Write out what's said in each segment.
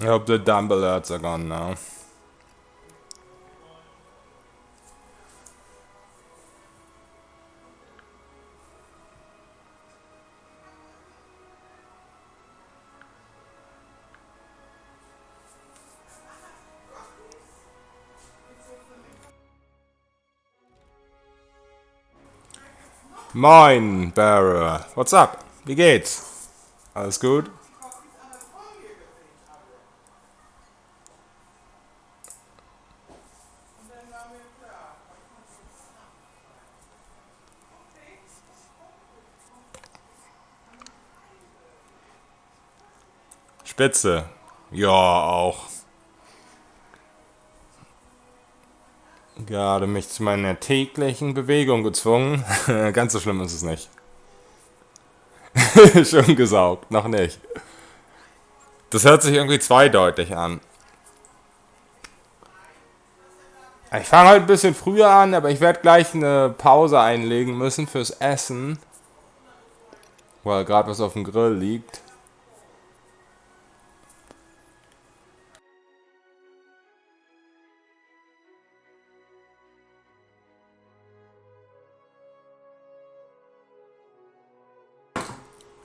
I hope the dumb alerts are gone now. Moin, Bearer. What's up? Wie geht's? Alles gut? Spitze. Ja, auch. Gerade mich zu meiner täglichen Bewegung gezwungen. Ganz so schlimm ist es nicht. Schon gesaugt, noch nicht. Das hört sich irgendwie zweideutig an. Ich fange halt ein bisschen früher an, aber ich werde gleich eine Pause einlegen müssen fürs Essen. Weil gerade was auf dem Grill liegt.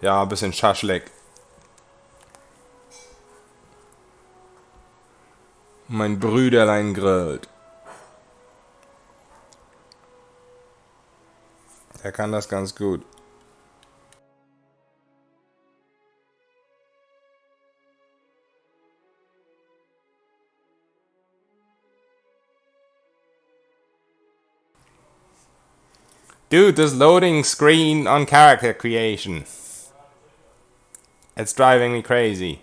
Ja, ein bisschen Schaschlik. Mein Brüderlein grillt. Er kann das ganz gut. Dude, this loading screen on character creation. It's driving me crazy.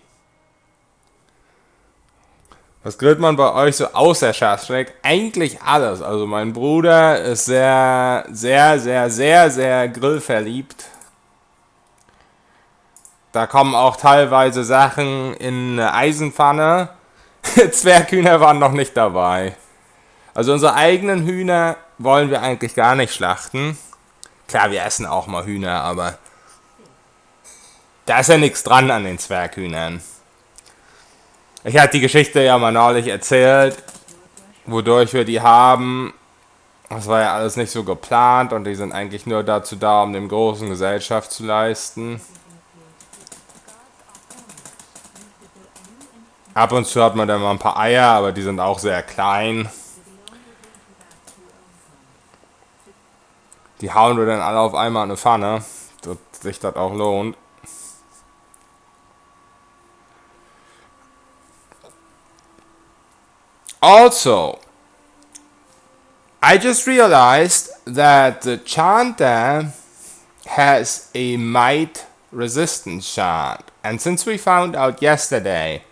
Was grillt man bei euch so außer Schaschlik? Eigentlich alles. Also mein Bruder ist sehr, sehr, sehr, sehr, sehr grillverliebt. Da kommen auch teilweise Sachen in eine Eisenpfanne. Zwerghühner waren noch nicht dabei. Also unsere eigenen Hühner wollen wir eigentlich gar nicht schlachten. Klar, wir essen auch mal Hühner, aber da ist ja nichts dran an den Zwerghühnern. Ich hatte die Geschichte ja mal neulich erzählt, wodurch wir die haben. Das war ja alles nicht so geplant und die sind eigentlich nur dazu da, um dem großen Gesellschaft zu leisten. Ab und zu hat man dann mal ein paar Eier, aber die sind auch sehr klein. Die hauen wir dann alle auf einmal in eine Pfanne, dass sich das auch lohnt. Also, I just realized that the chanter has a might resistance chant. And since we found out yesterday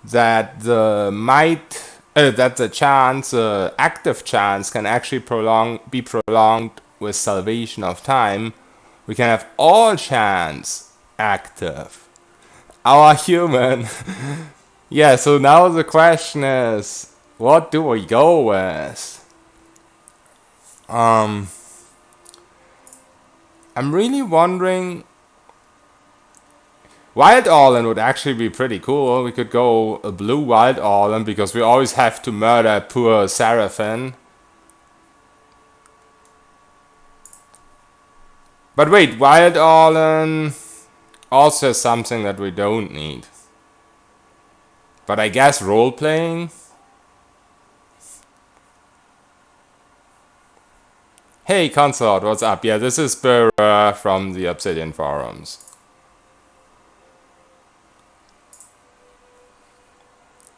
that the might, that the chance, active chance can actually be prolonged with salvation of time, we can have all chants active. Our human. Yeah, so now the question is, what do we go with? I'm really wondering. Wild Orlan would actually be pretty cool. We could go a blue Wild Orlan because we always have to murder poor Seraphin. But wait, Wild Orlan also has something that we don't need. But I guess role-playing? Hey Consort, what's up? Yeah, this is Burr from the Obsidian Forums.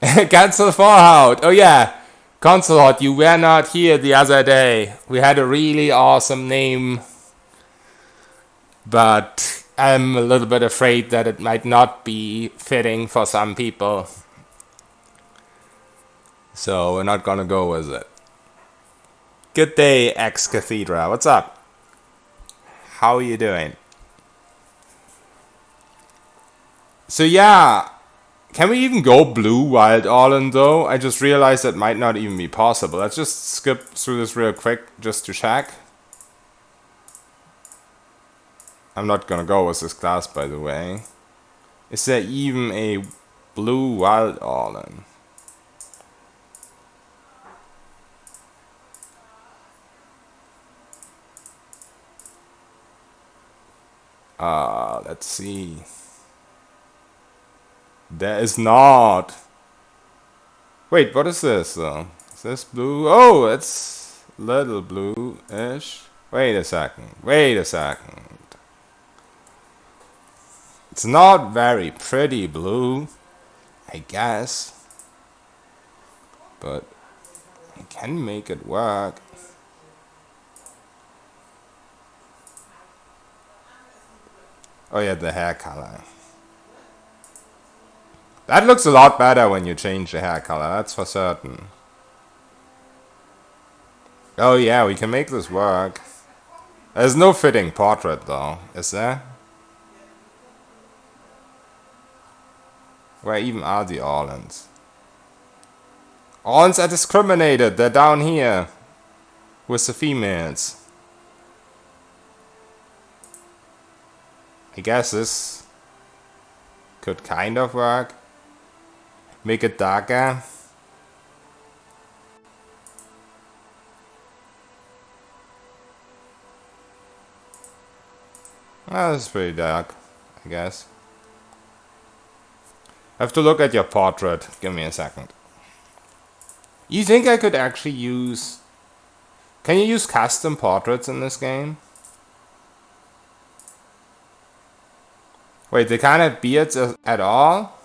Cancel Fallout! Oh yeah, Consort, you were not here the other day. We had a really awesome name. But I'm a little bit afraid that it might not be fitting for some people. So we're not gonna go with it. Good day, ex-cathedra. What's up? How are you doing? So yeah, can we even go blue Wild Orlan though? I just realized that might not even be possible. Let's just skip through this real quick just to check. I'm not gonna go with this class, by the way. Is there even a blue wild Orlan. Let's see. There is not. Wait, what is this though? Is this blue? Oh, it's little blue-ish. Wait a second. Wait a second. It's not very pretty blue, I guess. But I can make it work. Oh yeah, the hair color. That looks a lot better when you change the hair color, that's for certain. Oh yeah, we can make this work. There's no fitting portrait though, is there? Where even are the Orlans? Orlans are discriminated, they're down here. With the females. I guess this could kind of work. Make it darker. Well, that's pretty dark, I guess. I have to look at your portrait. Give me a second. You think I could actually use... Can you use custom portraits in this game? Wait, they can't have beards at all?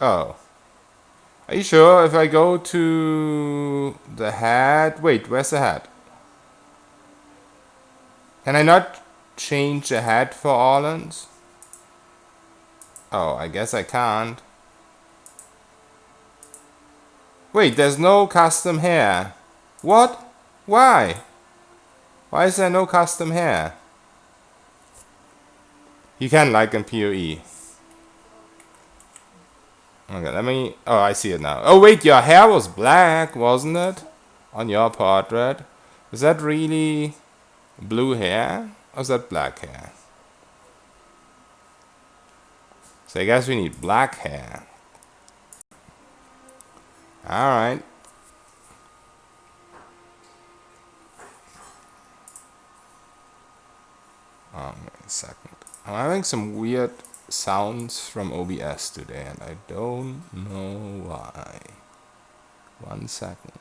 Oh. Are you sure if I go to the hat? Wait, where's the hat? Can I not change the hat for Orlans? Oh, I guess I can't. Wait, there's no custom hair. What? Why? Why is there no custom hair? You can like in PoE. Okay, let me... Oh, I see it now. Oh, wait, your hair was black, wasn't it? On your portrait. Is that really blue hair? Or is that black hair? So I guess we need black hair. Alright. Wait a second. I'm having some weird sounds from OBS today and I don't know why. 1 second.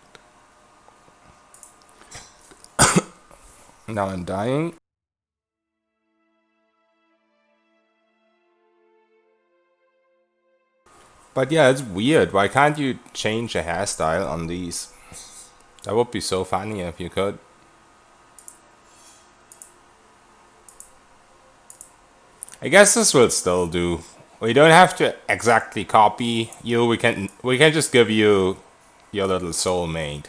Now I'm dying. But yeah, it's weird. Why can't you change the hairstyle on these? That would be so funny if you could. I guess this will still do. We don't have to exactly copy you. We can just give you your little soulmate.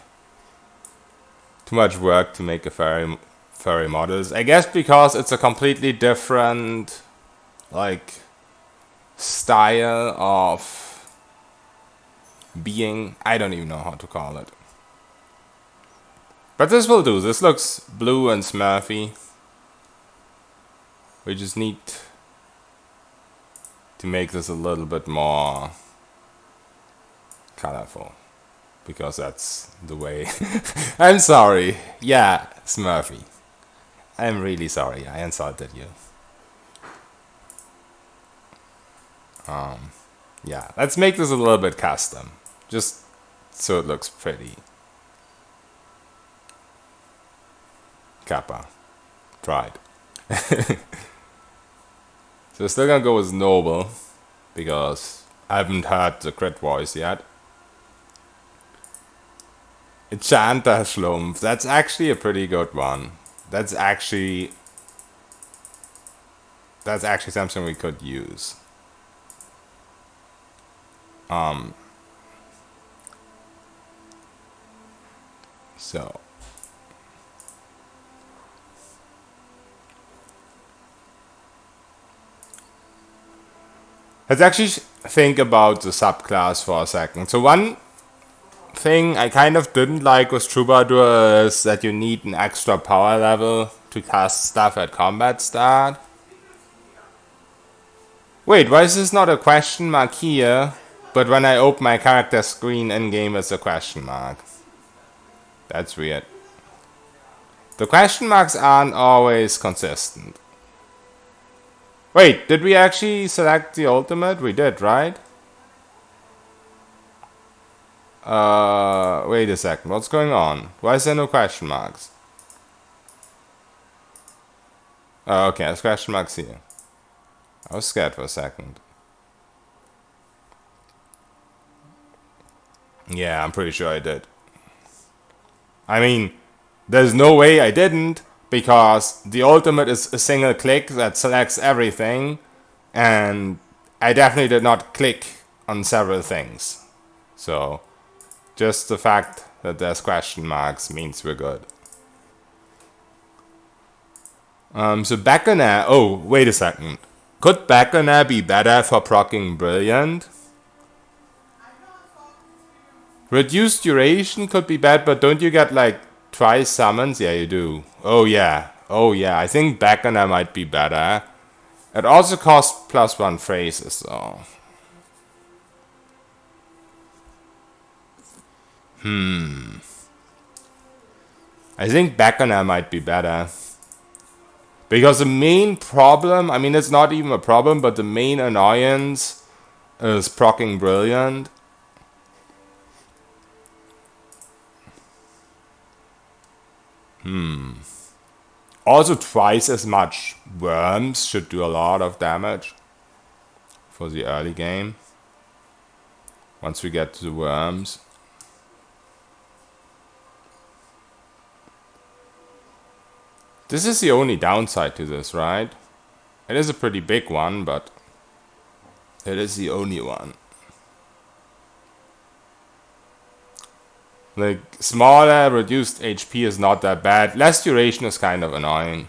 Too much work to make a furry models. I guess because it's a completely different like style of being. I don't even know how to call it. But this will do. This looks blue and smurfy. We just need to make this a little bit more colorful. Because that's the way. I'm sorry. Yeah, Smurfy. I'm really sorry. I insulted you. Yeah, let's make this a little bit custom. Just so it looks pretty. Kappa. Tried. So we're still gonna go with Noble. Because I haven't heard the crit voice yet. Enchanter Schlumpf. That's actually a pretty good one. That's actually something we could use. So let's actually think about the subclass for a second. So one thing I kind of didn't like with Troubadour is that you need an extra power level to cast stuff at combat start. Wait, why is this not a question mark here? But when I open my character screen in-game, it's a question mark. That's weird. The question marks aren't always consistent. Wait, did we actually select the ultimate? We did, right? Wait a second. What's going on? Why is there no question marks? Oh, okay, there's question marks here. I was scared for a second. Yeah, I'm pretty sure I did. I mean, there's no way I didn't, because the ultimate is a single click that selects everything, and I definitely did not click on several things. So, just the fact that there's question marks means we're good. So Beckoner, oh, wait a second. Could Beckoner be better for proccing Brilliant? Reduced duration could be bad, but don't you get like twice summons? Yeah, you do. Oh yeah. Oh yeah, I think Beckoner might be better. It also costs +1 phrases though. I think Beckoner might be better. Because the main problem, I mean it's not even a problem, but the main annoyance is proccing Brilliant. Also twice as much worms should do a lot of damage for the early game. Once we get to the worms. This is the only downside to this, right? It is a pretty big one, but it is the only one. Like, smaller, reduced HP is not that bad. Less duration is kind of annoying.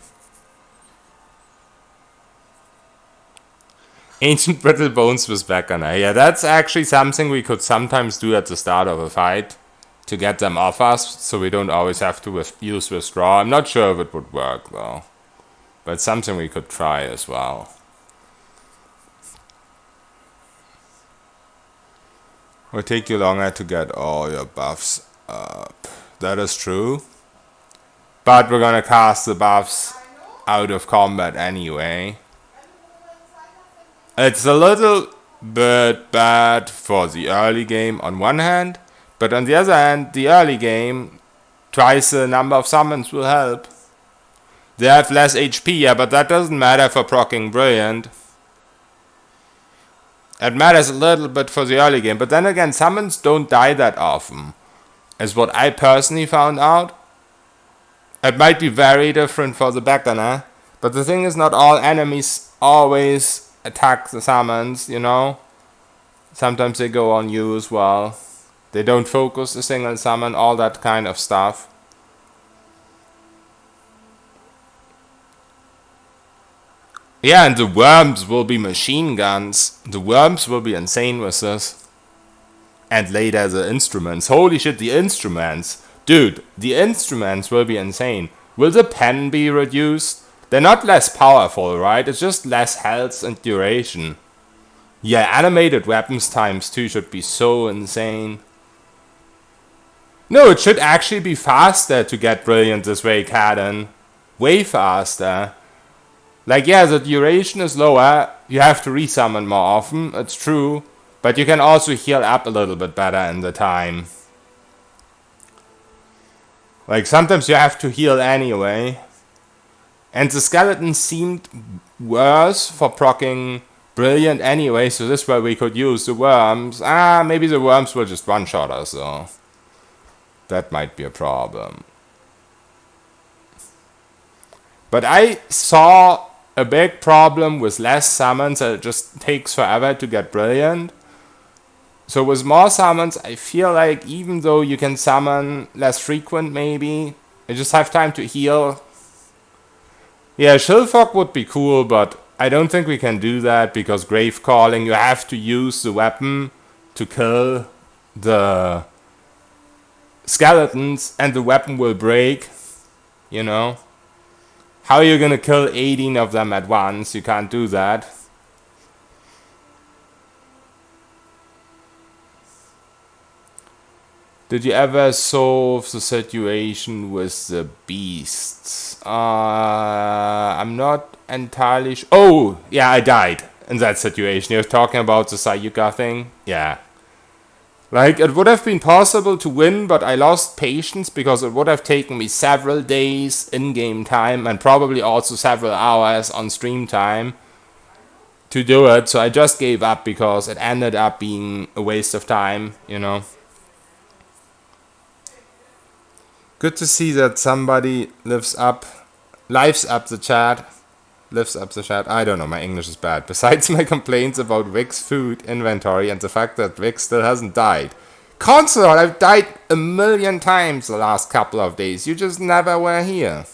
Ancient Brittle Bones was back on there. Yeah, that's actually something we could sometimes do at the start of a fight to get them off us, so we don't always have to use Withdraw. I'm not sure if it would work, though. But it's something we could try as well. It will take you longer to get all your buffs up. That is true. But we're gonna cast the buffs out of combat anyway. It's a little bit bad for the early game on one hand, but on the other hand, the early game, twice the number of summons will help. They have less HP, yeah, but that doesn't matter for proccing Brilliant. It matters a little bit for the early game, but then again, summons don't die that often, is what I personally found out. It might be very different for the Beckoner, but the thing is, not all enemies always attack the summons, you know? Sometimes they go on you as well. They don't focus a single summon, all that kind of stuff. Yeah, and the worms will be machine guns. The worms will be insane with this. And later the instruments. Holy shit, the instruments. Dude, the instruments will be insane. Will the pen be reduced? They're not less powerful, right? It's just less health and duration. Yeah, animated weapons ×2 should be so insane. No, it should actually be faster to get Brilliant this way, Caden. Way faster. Like, yeah, the duration is lower. You have to resummon more often, it's true. But you can also heal up a little bit better in the time. Like, sometimes you have to heal anyway. And the skeletons seemed worse for proccing Brilliant anyway, so this way we could use the worms. Maybe the worms will just one-shot us, though. That might be a problem. But I saw a big problem with less summons, that it just takes forever to get Brilliant. So with more summons, I feel like even though you can summon less frequent maybe, you just have time to heal. Yeah, Shellfog would be cool, but I don't think we can do that because Grave Calling, you have to use the weapon to kill the skeletons and the weapon will break, you know. How are you gonna kill 18 of them at once? You can't do that. Did you ever solve the situation with the beasts? I'm not entirely sure. Oh, yeah, I died in that situation. You're talking about the Sayuka thing? Yeah. Like, it would have been possible to win, but I lost patience because it would have taken me several days in-game time and probably also several hours on stream time to do it. So I just gave up because it ended up being a waste of time, you know. Good to see that somebody lives up the chat. Lifts up the chat. I don't know, my English is bad. Besides my complaints about Vic's food inventory and the fact that Vic still hasn't died. Consort, I've died a million times the last couple of days. You just never were here.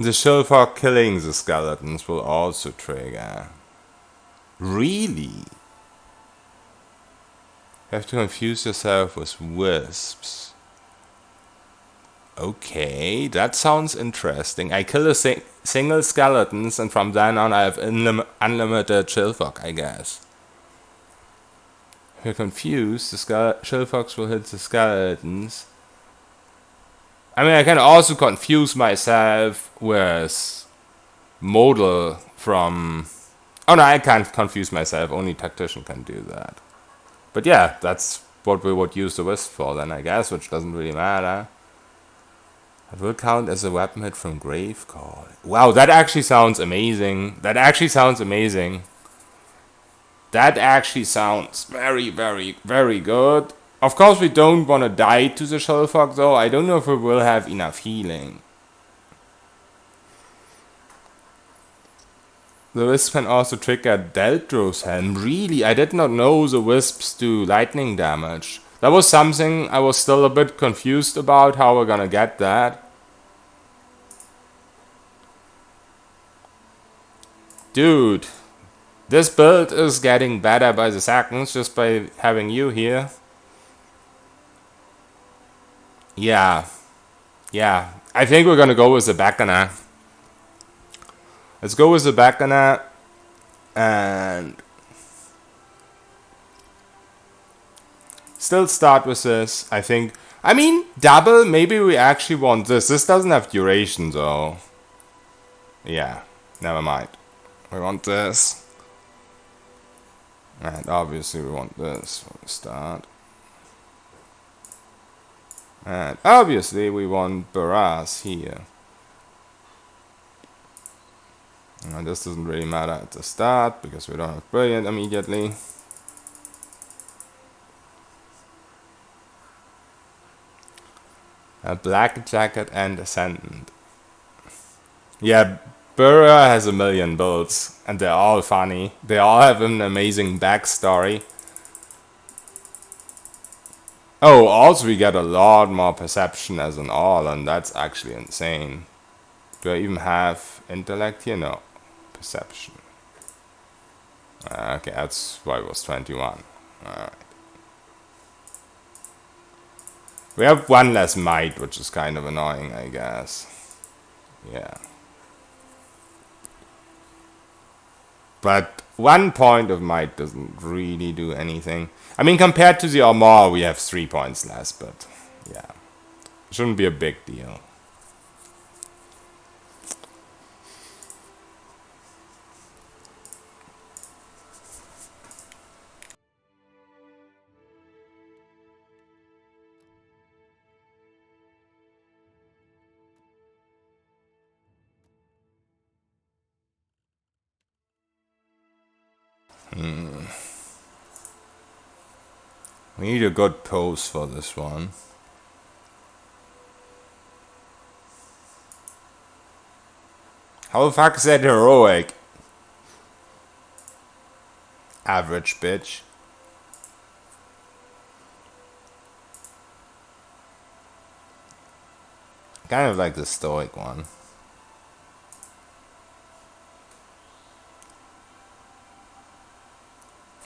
The Shilfar killing the skeletons will also trigger. Really? You have to confuse yourself with wisps. Okay, that sounds interesting. I kill a single skeletons and from then on I have unlimited Shilfox, I guess. If you're confused, the Shilfox will hit the skeletons. I mean, I can also confuse myself with Modal from... Oh no, I can't confuse myself. Only Tactician can do that. But yeah, that's what we would use the Wisp for then, I guess, which doesn't really matter. It will count as a weapon hit from Gravecall. Wow, that actually sounds amazing. That actually sounds very, very, very good. Of course, we don't want to die to the Shellfog, though. I don't know if we will have enough healing. The Wisp can also trigger Deltro's Helm. Really? I did not know the Wisps do lightning damage. That was something I was still a bit confused about, how we're gonna get that. Dude, this build is getting better by the seconds just by having you here. Yeah. Yeah. I think we're gonna go with the Beckoner. Let's go with the Beckoner and still start with this. I think, I mean, double, maybe we actually want this. This doesn't have duration though. Yeah, never mind. We want this. And obviously we want this for the start. And obviously we want Barras here. And this doesn't really matter at the start because we don't have Brilliant immediately. A Black Jacket and Ascendant. Yeah, Burra has a million builds and they're all funny. They all have an amazing backstory. Oh, also we get a lot more perception as an all, and that's actually insane. Do I even have intellect here? No. Perception. Okay, that's why it was 21. Alright. We have one less might, which is kind of annoying, I guess. Yeah. But 1 point of might doesn't really do anything. I mean, compared to the Armor, we have 3 points less, but yeah. Shouldn't be a big deal. We need a good pose for this one. How the fuck is that heroic? Average bitch. Kind of like the stoic one.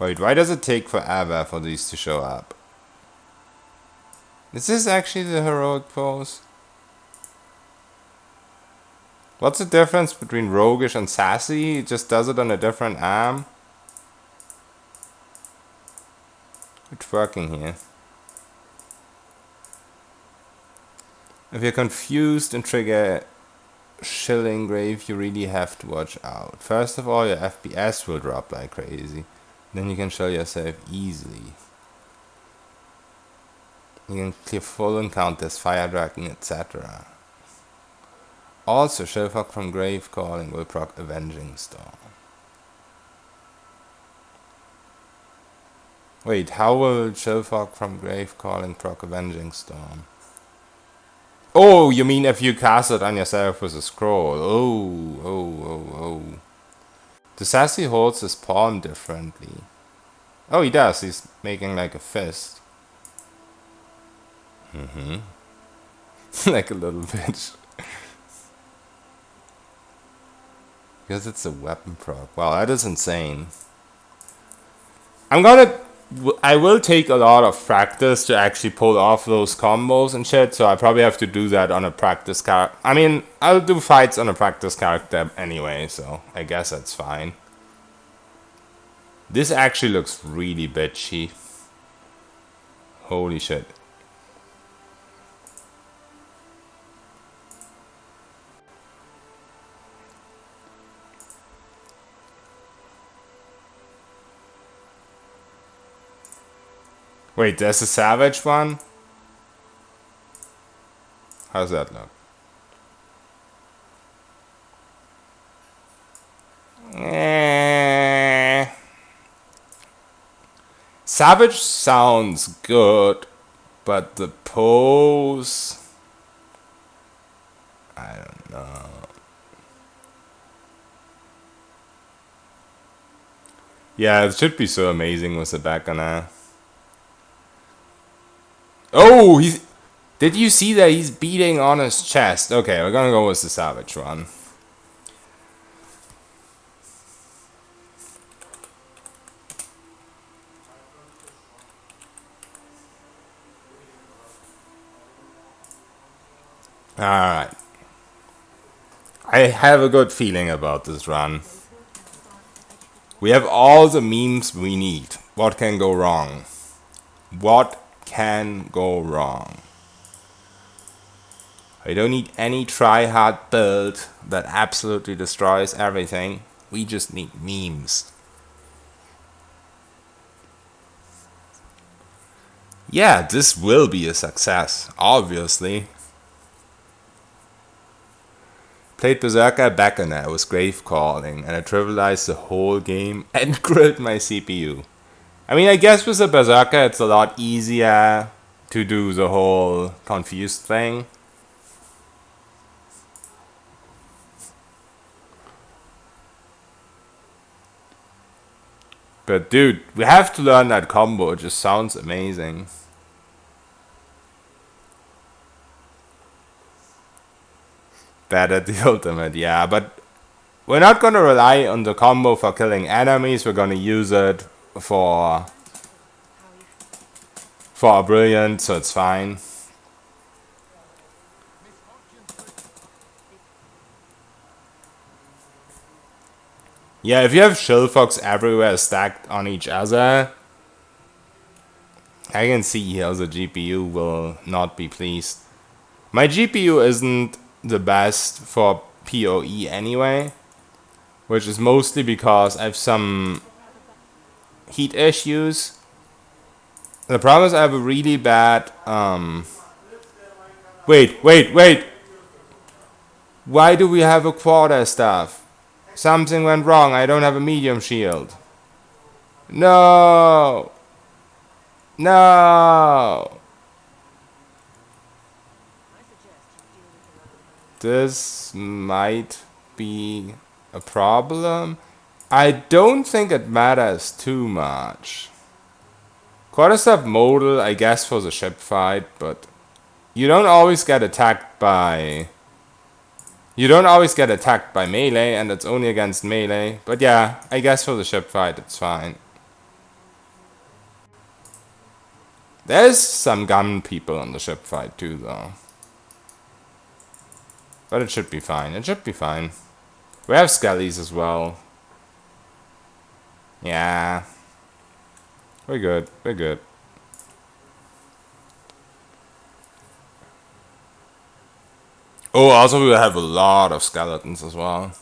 Wait, why does it take forever for these to show up? Is this actually the heroic pose? What's the difference between roguish and sassy? It just does it on a different arm. It's working here. If you're confused and trigger Shilling Grave, you really have to watch out. First of all, your FPS will drop like crazy. Then you can shill yourself easily. You can clear full encounters, Fire Dragon, etc. Also, Shellfuck from Grave Calling will proc Avenging Storm. Wait, how will Shellfuck from Grave Calling proc Avenging Storm? Oh, you mean if you cast it on yourself with a scroll? Oh. The Sassy holds his palm differently. Oh, he does. He's making like a fist. Like a little bitch. Because it's a weapon proc. Wow, that is insane. I will take a lot of practice to actually pull off those combos and shit, so I probably have to do that on a practice character. I mean, I'll do fights on a practice character anyway, so I guess that's fine. This actually looks really bitchy. Holy shit. Wait, there's a savage one? How's that look? Savage sounds good, but the pose... I don't know. Yeah, it should be so amazing with the back on there. Oh, he's... Did you see that he's beating on his chest? Okay, we're gonna go with the savage one. Alright. I have a good feeling about this run. We have all the memes we need. What can go wrong? What can go wrong? I don't need any try-hard build that absolutely destroys everything. We just need memes. Yeah, this will be a success, obviously. Played Berserker back on that with Grave Calling, and I trivialized the whole game and grilled my CPU. I mean, I guess with a Berserker it's a lot easier to do the whole confused thing. But dude, we have to learn that combo, it just sounds amazing. Bad at the ultimate, yeah, but we're not gonna rely on the combo for killing enemies, we're gonna use it for a brilliant, so it's fine. Yeah, if you have Shellfox everywhere stacked on each other, I can see how the GPU will not be pleased. My GPU isn't the best for PoE anyway, which is mostly because I have some heat issues. The problem is I have a really bad, Wait! Why do we have a quarter staff? Something went wrong, I don't have a medium shield. No! No! This might be a problem. I don't think it matters too much. Quarterstaff modal, I guess, for the ship fight, but you don't always get attacked by... You don't always get attacked by melee, and it's only against melee. But yeah, I guess for the ship fight, it's fine. There's some gun people on the ship fight too, though. But it should be fine. It should be fine. We have skellies as well. Yeah. We're good. We're good. Oh, also we have a lot of skeletons as well.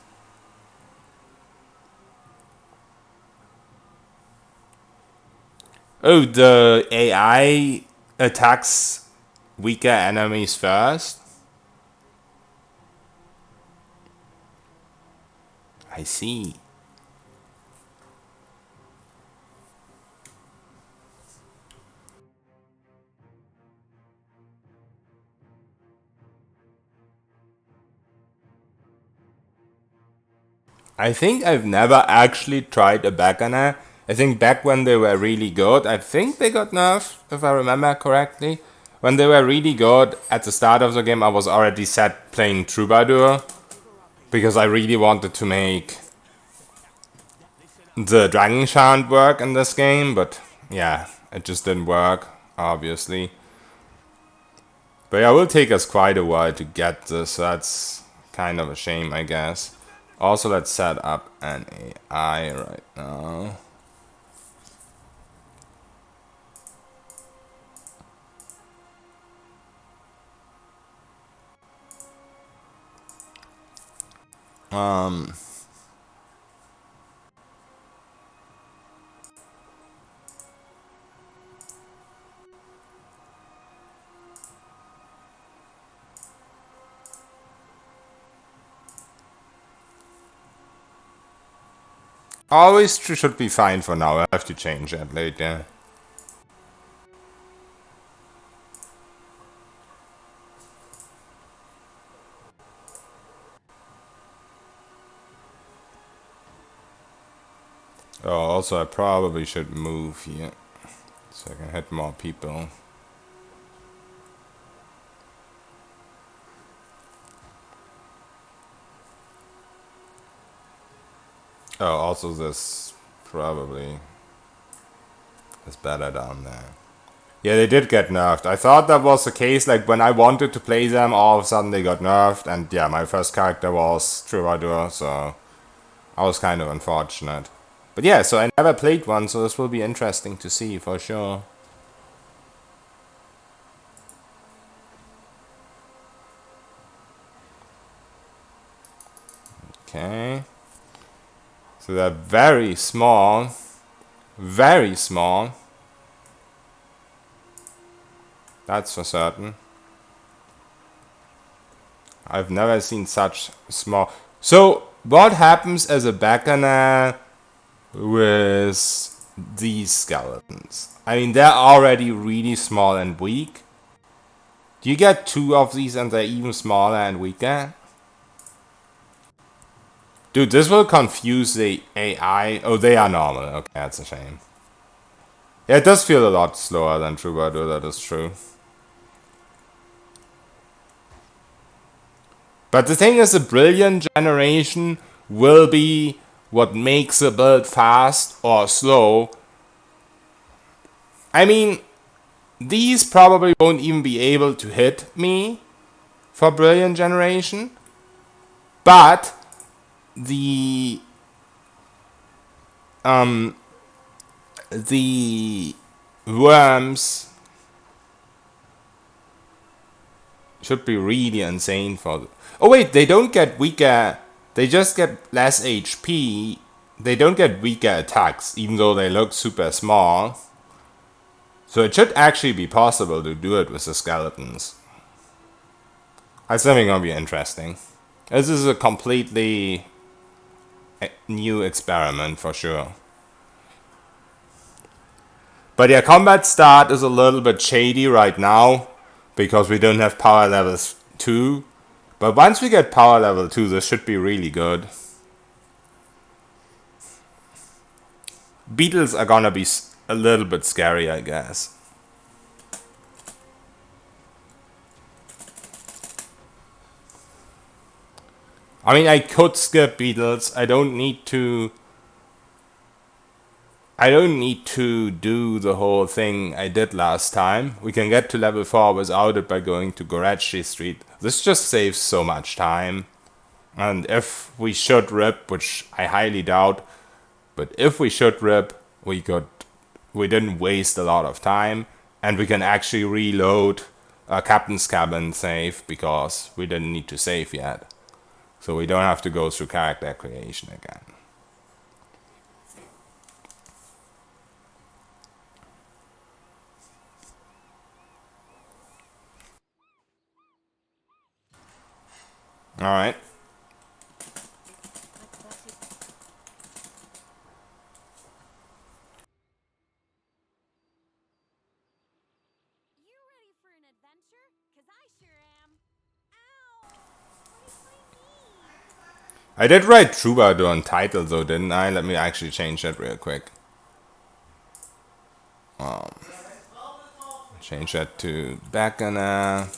Oh, the AI attacks weaker enemies first? I see. I think I've never actually tried a Beckoner. I think back when they were really good, I think they got nerfed, if I remember correctly. When they were really good, at the start of the game I was already set playing Troubadour. Because I really wanted to make the Dragon Chant work in this game, but yeah, it just didn't work, obviously. But yeah, it will take us quite a while to get this, so that's kind of a shame, I guess. Also, let's set up an AI right now. Always should be fine for now. I have to change that later. Oh, also I probably should move here so I can hit more people. Oh, also this probably is better down there. Yeah, they did get nerfed. I thought that was the case, like when I wanted to play them, all of a sudden they got nerfed, and yeah, my first character was Troubadour, so I was kind of unfortunate. But yeah, so I never played one, so this will be interesting to see for sure. Okay. So they're very small. Very small. That's for certain. I've never seen such small. So, what happens as a Beckoner with these skeletons? I mean, they're already really small and weak. Do you get two of these and they're even smaller and weaker? Dude, this will confuse the AI. Oh, they are normal. Okay, that's a shame. Yeah, it does feel a lot slower than Troubadour, that is true. But the thing is, the Brilliant Generation will be what makes a build fast or slow. I mean, these probably won't even be able to hit me for Brilliant Generation. But the the worms should be really insane for. Oh wait, they don't get weaker. They just get less HP. They don't get weaker attacks, even though they look super small. So it should actually be possible to do it with the skeletons. That's something gonna be interesting. This is a completely new experiment for sure. But yeah, combat start is a little bit shady right now because we don't have power levels 2. But once we get power level 2, this should be really good. Beetles are gonna be a little bit scary, I guess. I mean, I could skip beetles. I don't need to I don't need to do the whole thing I did last time. We can get to level 4 without it by going to Gorechi Street. This just saves so much time. And if we should rip, which I highly doubt, but if we should rip, we didn't waste a lot of time, and we can actually reload a captain's cabin save because we didn't need to save yet. So we don't have to go through character creation again. Alright. I did write Troubadour in title though, didn't I? Let me actually change that real quick. Change that to Beckoner.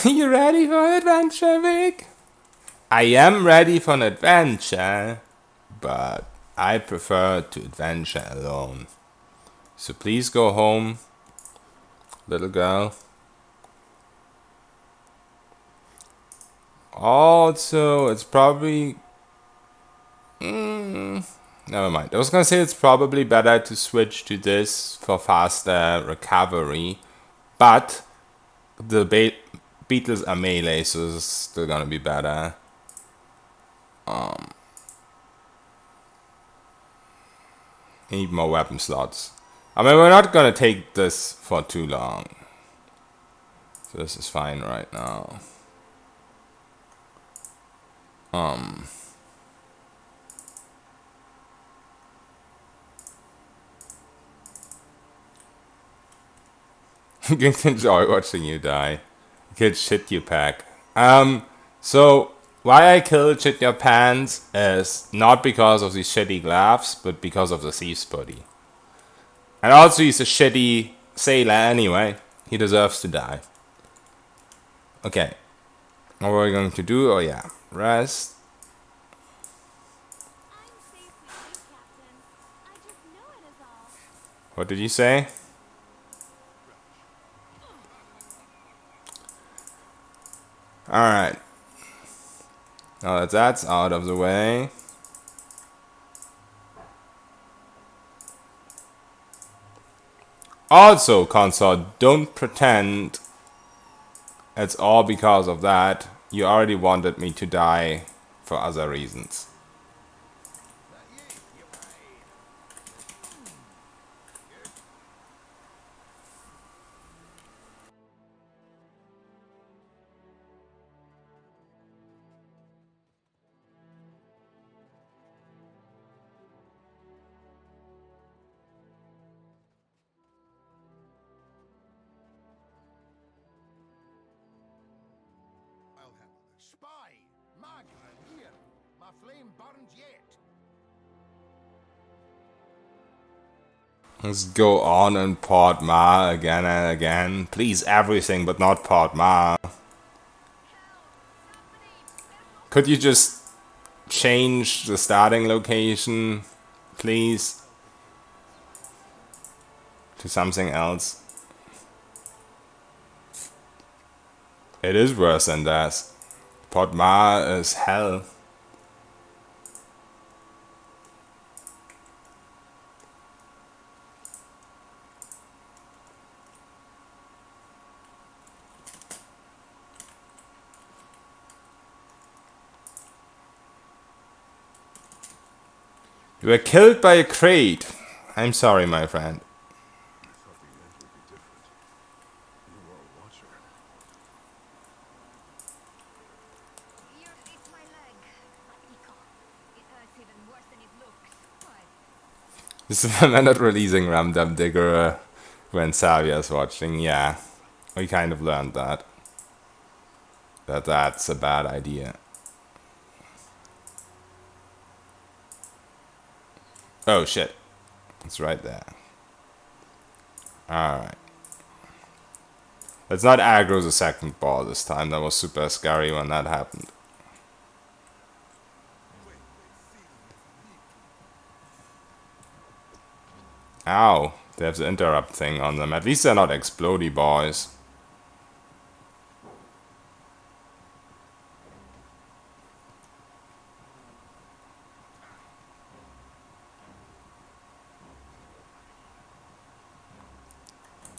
You ready for an adventure, Vic? I am ready for an adventure, but I prefer to adventure alone. So please go home, little girl. Also, it's probably... never mind. I was gonna say it's probably better to switch to this for faster recovery, but the Beatles are melee, so it's still gonna be better. Need more weapon slots. I mean, we're not gonna take this for too long. So this is fine right now. You can enjoy watching you die. Kid shit you pack. So why I killed Shit Your Pants is not because of these shitty gloves, but because of the thief's body. And also he's a shitty sailor anyway. He deserves to die. Okay. What are we going to do? Oh yeah. Rest. What did you say? Alright. Now that that's out of the way. Also, consort, don't pretend it's all because of that. You already wanted me to die for other reasons. Let's go on and Port Ma again and again. Please, everything but not Port Ma. Could you just change the starting location, please? To something else. It is worse than that. Port Ma is hell. You were killed by a crate. I'm sorry, my friend. This is why we're not releasing Ramdam Digger when Savia's watching. Yeah, we kind of learned that. That's a bad idea. Oh shit. It's right there. Alright. Let's not aggro the second ball this time. That was super scary when that happened. Ow. They have the interrupt thing on them. At least they're not explodey boys.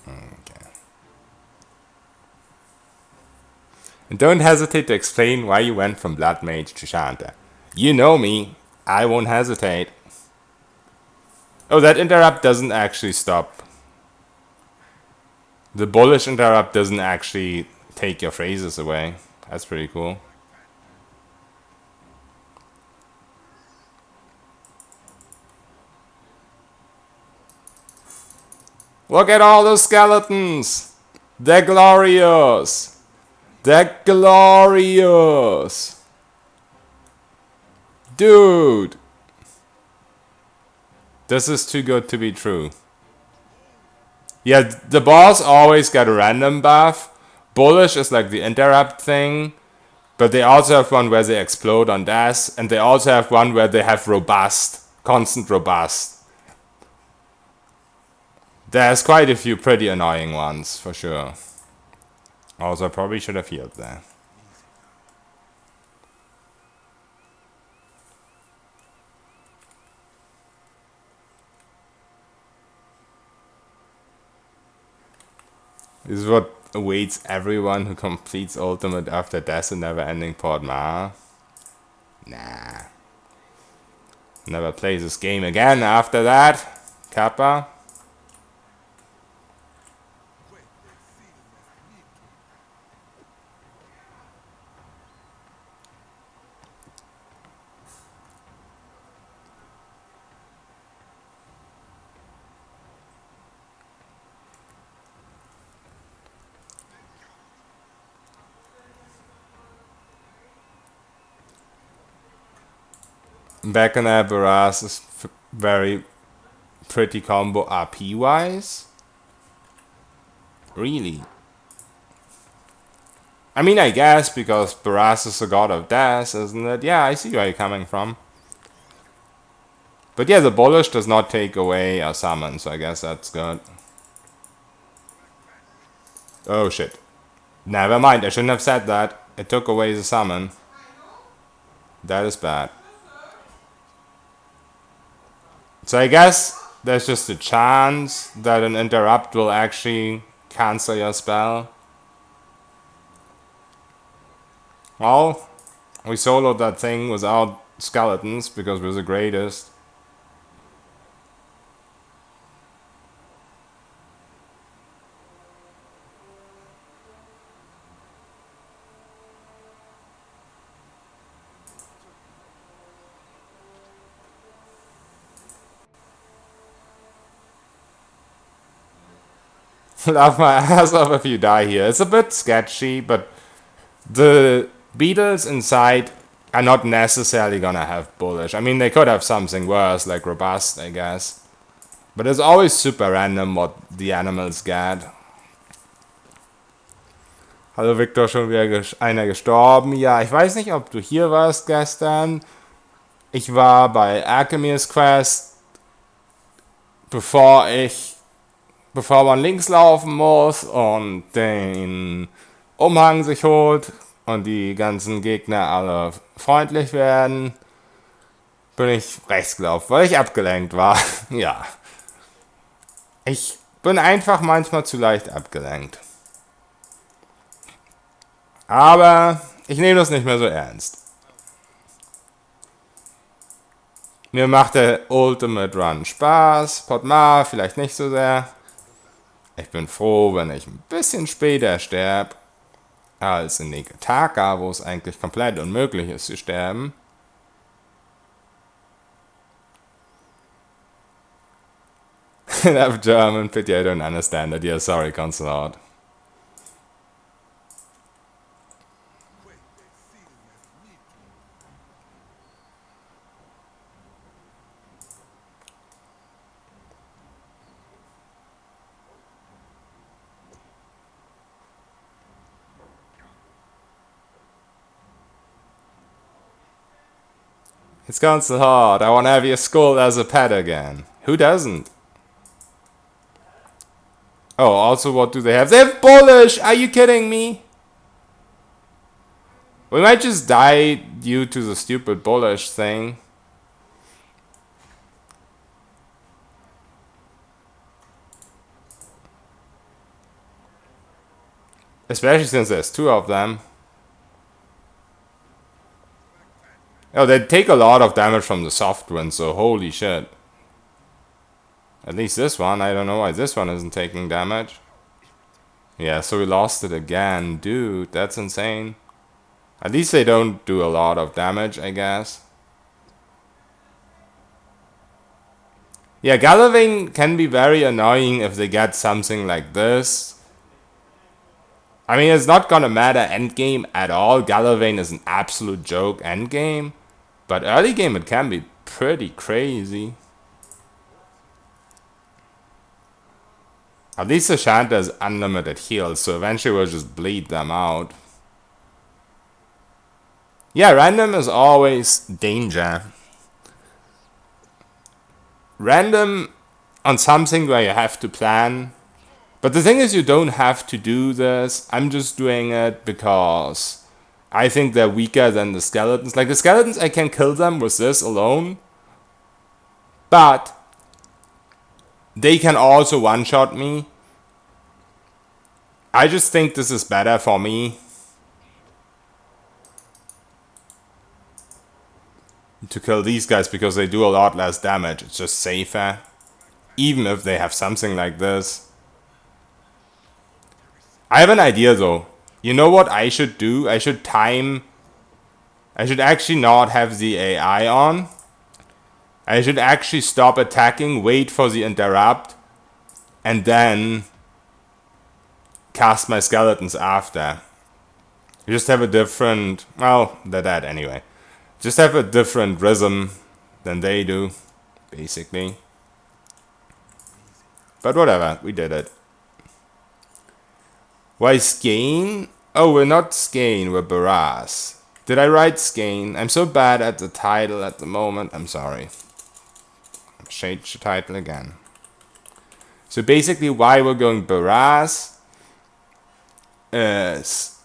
Okay. And don't hesitate to explain why you went from Blood Mage to Shanta. You know me. I won't hesitate. Oh, that interrupt doesn't actually stop. The bullish interrupt doesn't actually take your phrases away. That's pretty cool. Look at all those skeletons! They're glorious! They're glorious! Dude! This is too good to be true. Yeah, the boss always get a random buff. Bullish is like the interrupt thing. But they also have one where they explode on death. And they also have one where they have robust. Constant robust. There's quite a few pretty annoying ones, for sure. Also, I probably should have healed there. This is what awaits everyone who completes Ultimate after death in never-ending Port Ma. Nah. Never play this game again after that. Kappa. Back in Barras is very pretty combo RP wise. Really? I mean, I guess because Barras is the god of death, isn't it? Yeah, I see where you're coming from. But yeah, the bullish does not take away a summon, so I guess that's good. Oh shit. Never mind, I shouldn't have said that. It took away the summon. That is bad. So I guess there's just a chance that an interrupt will actually cancel your spell. Well, we soloed that thing without skeletons because we're the greatest. Laugh my ass off if you die here. It's a bit sketchy, but the beetles inside are not necessarily gonna have bullish. I mean, they could have something worse, like robust, I guess. But it's always super random what the animals get. Hallo Victor, schon wieder einer gestorben. Ja, ich weiß nicht, ob du hier warst gestern. Ich war bei Alchemy's Quest, bevor man links laufen muss und den Umhang sich holt und die ganzen Gegner alle freundlich werden, bin ich rechts gelaufen, weil ich abgelenkt war. Ja. Ich bin einfach manchmal zu leicht abgelenkt. Aber ich nehme das nicht mehr so ernst. Mir macht der Ultimate Run Spaß, Potmar vielleicht nicht so sehr. Ich bin froh, wenn ich ein bisschen später sterbe, als in Negataka, wo es eigentlich komplett unmöglich ist zu sterben. Enough German, pity I don't understand it. Yeah, sorry, Consulate. It's gone so hard. I want to have your skull as a pet again. Who doesn't? Oh, also what do they have? They have bullish! Are you kidding me? We might just die due to the stupid bullish thing. Especially since there's two of them. Oh, they take a lot of damage from the soft one, so holy shit. At least this one, I don't know why this one isn't taking damage. Yeah, so we lost it again. Dude, that's insane. At least they don't do a lot of damage, I guess. Yeah, Gallivane can be very annoying if they get something like this. I mean, it's not gonna matter endgame at all. Gallivane is an absolute joke endgame. But early game it can be pretty crazy. At least the Shanta has unlimited heals, so eventually we'll just bleed them out. Yeah, random is always danger. Random on something where you have to plan. But the thing is, you don't have to do this. I'm just doing it because I think they're weaker than the skeletons. Like the skeletons, I can kill them with this alone. But they can also one-shot me. I just think this is better for me. To kill these guys because they do a lot less damage. It's just safer. Even if they have something like this. I have an idea though. You know what I should do? I should actually not have the AI on. I should actually stop attacking, wait for the interrupt, and then cast my skeletons after. You just have a different... Well, they're dead anyway. Just have a different rhythm than they do, basically. But whatever, we did it. Why Skane? Oh, we're not Skane, we're Barras. Did I write Skane? I'm so bad at the title at the moment, I'm sorry. Change the title again. So basically why we're going Barras is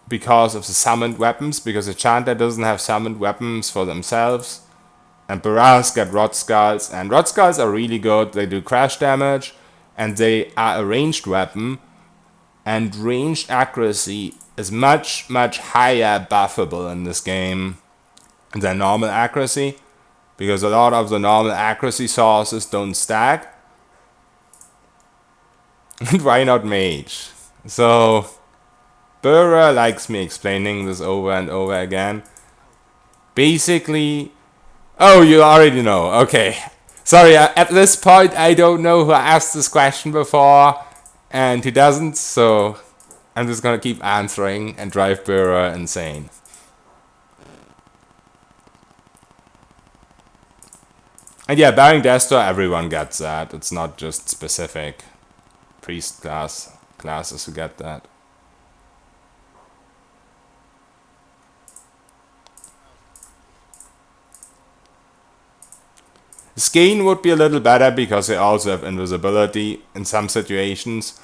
because of the summoned weapons, because the Chanter doesn't have summoned weapons for themselves. And Barras get Rot Skulls, and Rot Skulls are really good. They do crash damage, and they are a ranged weapon. And ranged accuracy is much, much higher buffable in this game than normal accuracy. Because a lot of the normal accuracy sources don't stack. And why not mage? So... Burra likes me explaining this over and over again. Basically... Oh, you already know. Okay. Sorry, at this point I don't know who asked this question before and who doesn't, so I'm just gonna keep answering and drive Burra insane. And yeah, Bearing Destor, everyone gets that. It's not just specific priest classes who get that. Skane would be a little better because they also have invisibility in some situations.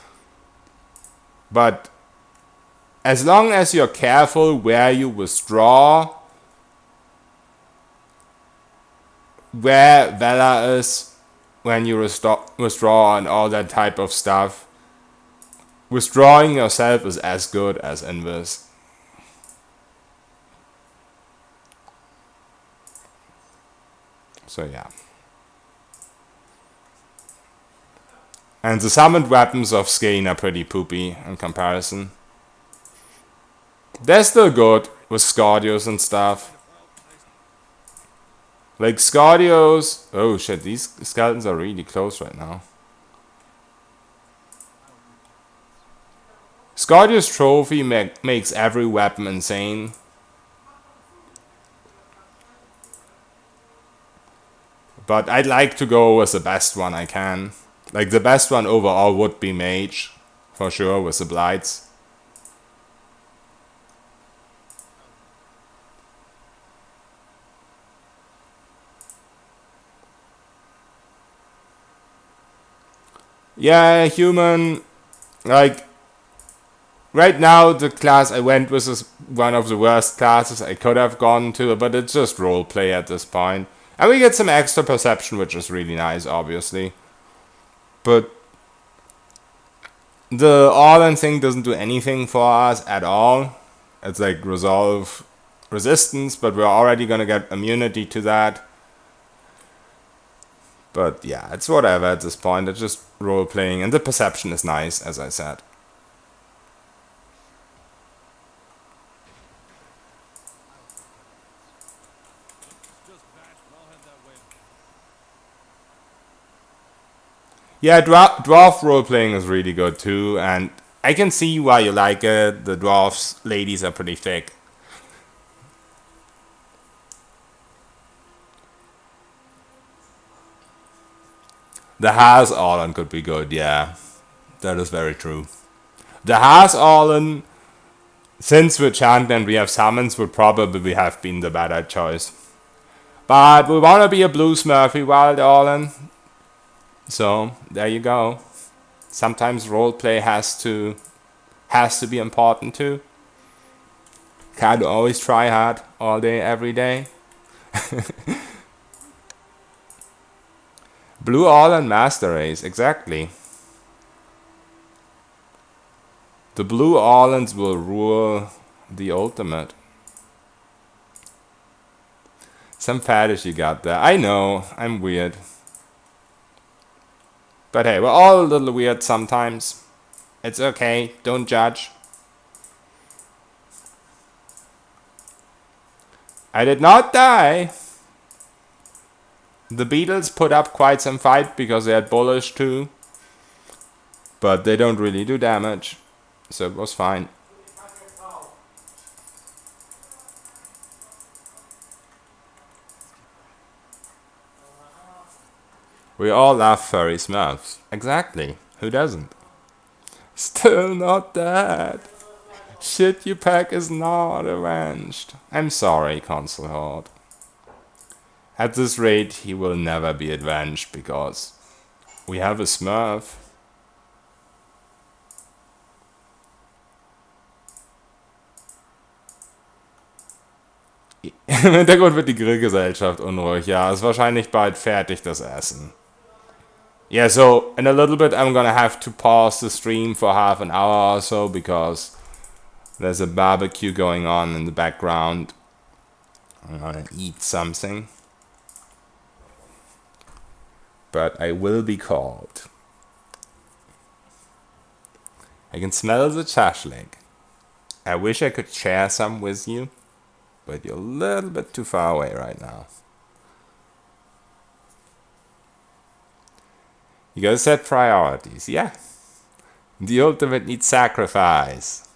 But as long as you're careful where you withdraw, where Vela is when you withdraw and all that type of stuff, withdrawing yourself is as good as Invis. So yeah. And the summoned weapons of Skane are pretty poopy in comparison. They're still good with Scordios and stuff. Like Scordios... Oh shit, these skeletons are really close right now. Scordios Trophy makes every weapon insane. But I'd like to go with the best one I can. Like, the best one overall would be Mage, for sure, with the Blights. Yeah, human. Like, right now, the class I went with is one of the worst classes I could have gone to, but it's just roleplay at this point. And we get some extra perception, which is really nice, obviously. But the all-in thing doesn't do anything for us at all. It's like resolve resistance, but we're already gonna get immunity to that. But yeah, it's whatever at this point. It's just role-playing, and the perception is nice, as I said. Yeah, dwarf role playing is really good too, and I can see why you like it. The dwarfs ladies are pretty thick. The Haas Orlan could be good, yeah. That is very true. The Haas Orlan, since we're chanting and we have summons, would probably have been the better choice. But we want to be a blue Smurfy Wild Orlan, so there you go. Sometimes roleplay has to be important too. Can't always try hard all day, every day. Blue Orlan Master Race, exactly. The Blue Orlans will rule the ultimate. Some fetish you got there. I know, I'm weird. But hey, we're all a little weird sometimes. It's okay, don't judge. I did not die. The Beatles put up quite some fight because they had bullish too. But they don't really do damage. So it was fine. We all love furry Smurfs. Exactly. Who doesn't? Still not dead. Shit you pack is not avenged. I'm sorry, Consul Horde. At this rate, he will never be avenged because we have a Smurf. Im Hintergrund wird die Grillgesellschaft unruhig. Ja, ist wahrscheinlich bald fertig, das Essen. Yeah, so in a little bit I'm gonna have to pause the stream for half an hour or so because there's a barbecue going on in the background. I'm gonna eat something. But I will be called. I can smell the shashlik. I wish I could share some with you, but you're a little bit too far away right now. You gotta set priorities, yeah. The ultimate needs sacrifice.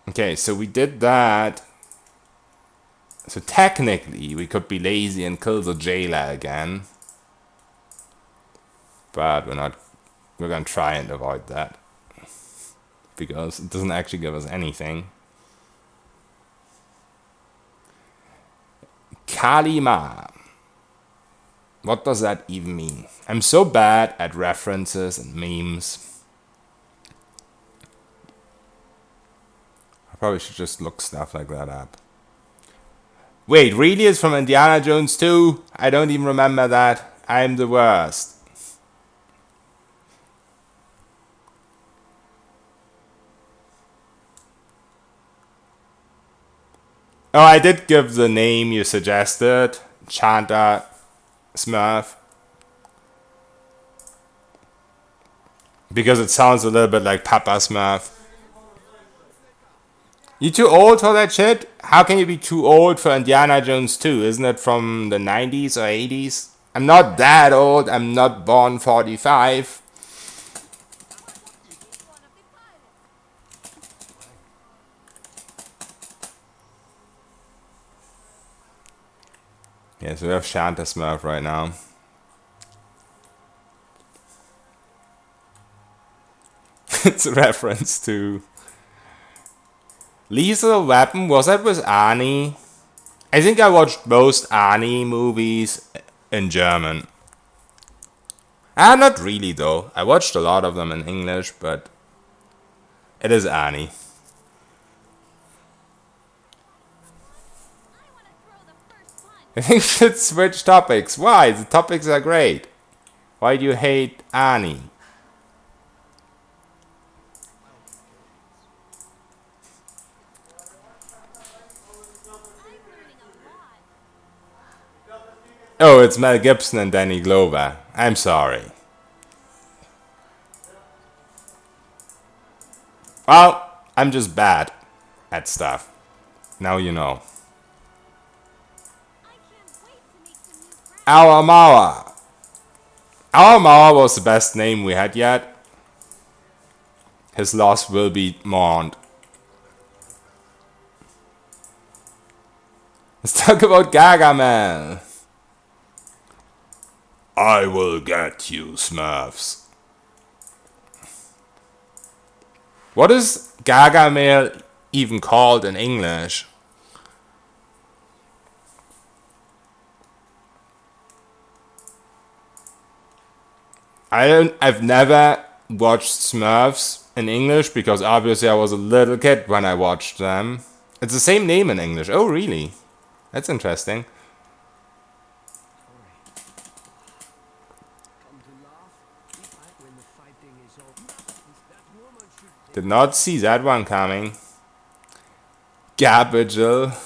Okay, so we did that. So technically, we could be lazy and kill the jailer again. But we're not. We're gonna try and avoid that. Because it doesn't actually give us anything. Kalima. What does that even mean? I'm so bad at references and memes. I probably should just look stuff like that up. Wait, really? It's from Indiana Jones 2? I don't even remember that. I'm the worst. Oh, I did give the name you suggested. Chanta Smurf. Because it sounds a little bit like Papa Smurf. You too old for that shit? How can you be too old for Indiana Jones 2? Isn't it from the 90s or 80s? I'm not that old. I'm not born 45. Yeah, so we have Shanta Smurf right now. It's a reference to Lethal Weapon. Was that with Arnie? I think I watched most Arnie movies in German. Ah, not really though. I watched a lot of them in English, but it is Annie. I think we should switch topics. Why? The topics are great. Why do you hate Annie? Oh, it's Mel Gibson and Danny Glover. I'm sorry. Well, I'm just bad at stuff. Now you know. Our Mara. Our Mara was the best name we had yet. His loss will be mourned. Let's talk about Gargamel. I will get you, Smurfs. What is Gargamel even called in English? I've never watched Smurfs in English because obviously I was a little kid when I watched them. It's the same name in English. Oh, really? That's interesting. Did not see that one coming. Garbagel.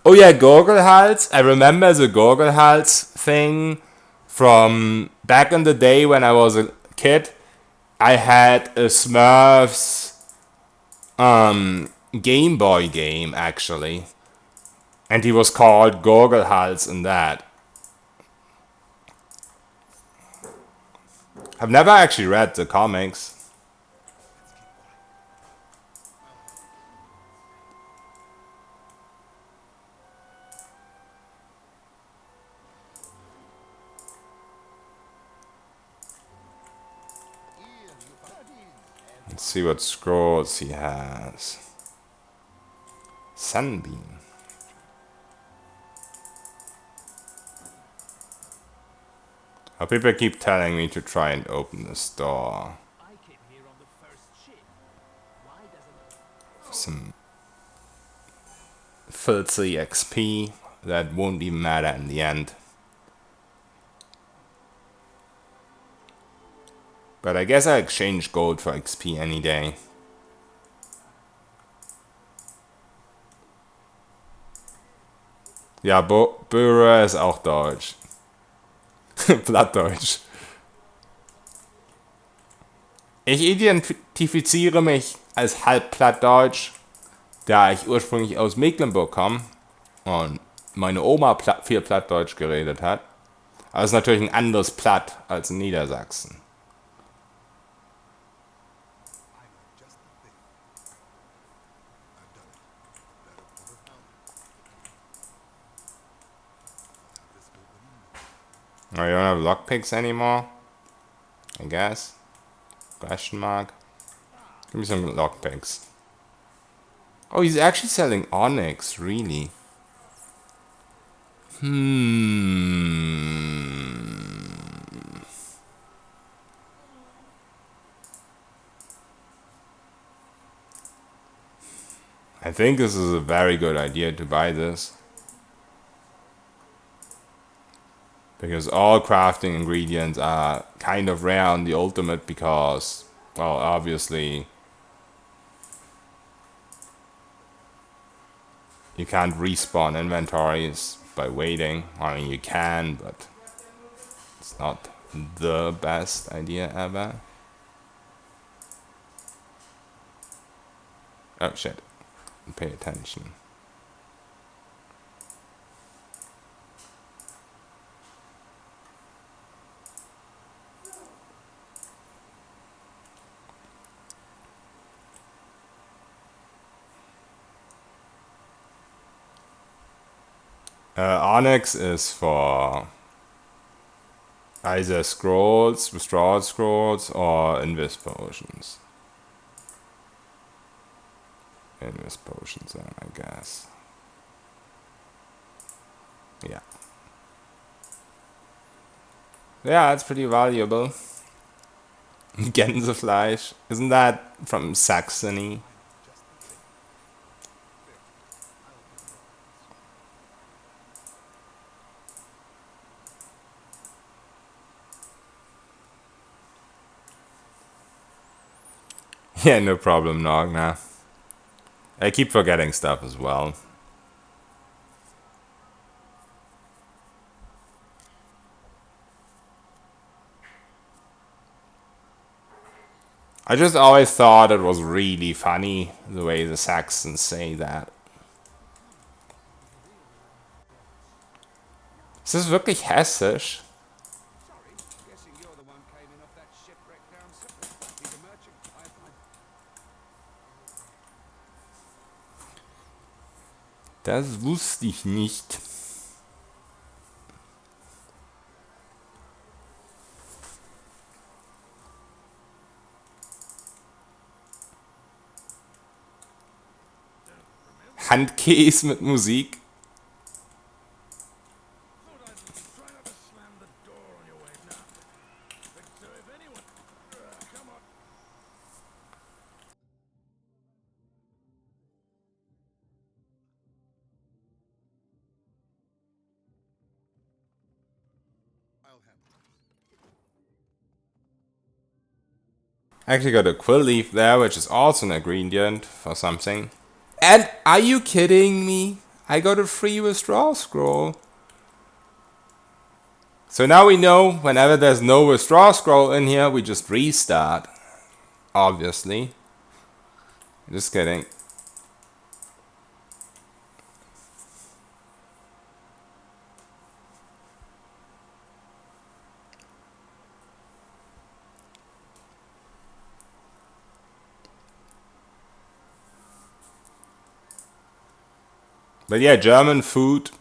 Oh yeah, Gorgelhals. I remember the Gorgelhals thing from back in the day when I was a kid. I had a Smurfs Game Boy game actually, and he was called Gorgelhals in that. I've never actually read the comics. Let's see what scrolls he has. Sunbeam. Oh, people keep telling me to try and open this door. Some filthy XP that won't even matter in the end. But I guess I exchange gold for XP any day. Ja, Böhrer ist auch Deutsch. Plattdeutsch. Ich identifiziere mich als halb Plattdeutsch, da ich ursprünglich aus Mecklenburg komme und meine Oma viel Plattdeutsch geredet hat. Aber es ist natürlich ein anderes Platt als in Niedersachsen. Oh, you don't have lockpicks anymore? I guess. Question mark. Give me some lockpicks. Oh, he's actually selling Onyx, really? I think this is a very good idea to buy this. Because all crafting ingredients are kind of rare on the ultimate because, well, obviously you can't respawn inventories by waiting. I mean, you can, but it's not the best idea ever. Oh shit, pay attention. Onyx is for either scrolls, withdrawal scrolls, or invis potions. Invis potions then, I guess. Yeah. Yeah, it's pretty valuable. Gänsefleisch. Isn't that from Saxony? Yeah, no problem, Nogna. I keep forgetting stuff as well. I just always thought it was really funny the way the Saxons say that. Ist das wirklich hessisch? Das wusste ich nicht. Handkäse mit Musik. I actually got a quill leaf there, which is also an ingredient for something. And are you kidding me? I got a free withdrawal scroll. So now we know whenever there's no withdrawal scroll in here, we just restart. Obviously. Just kidding. But yeah, German food.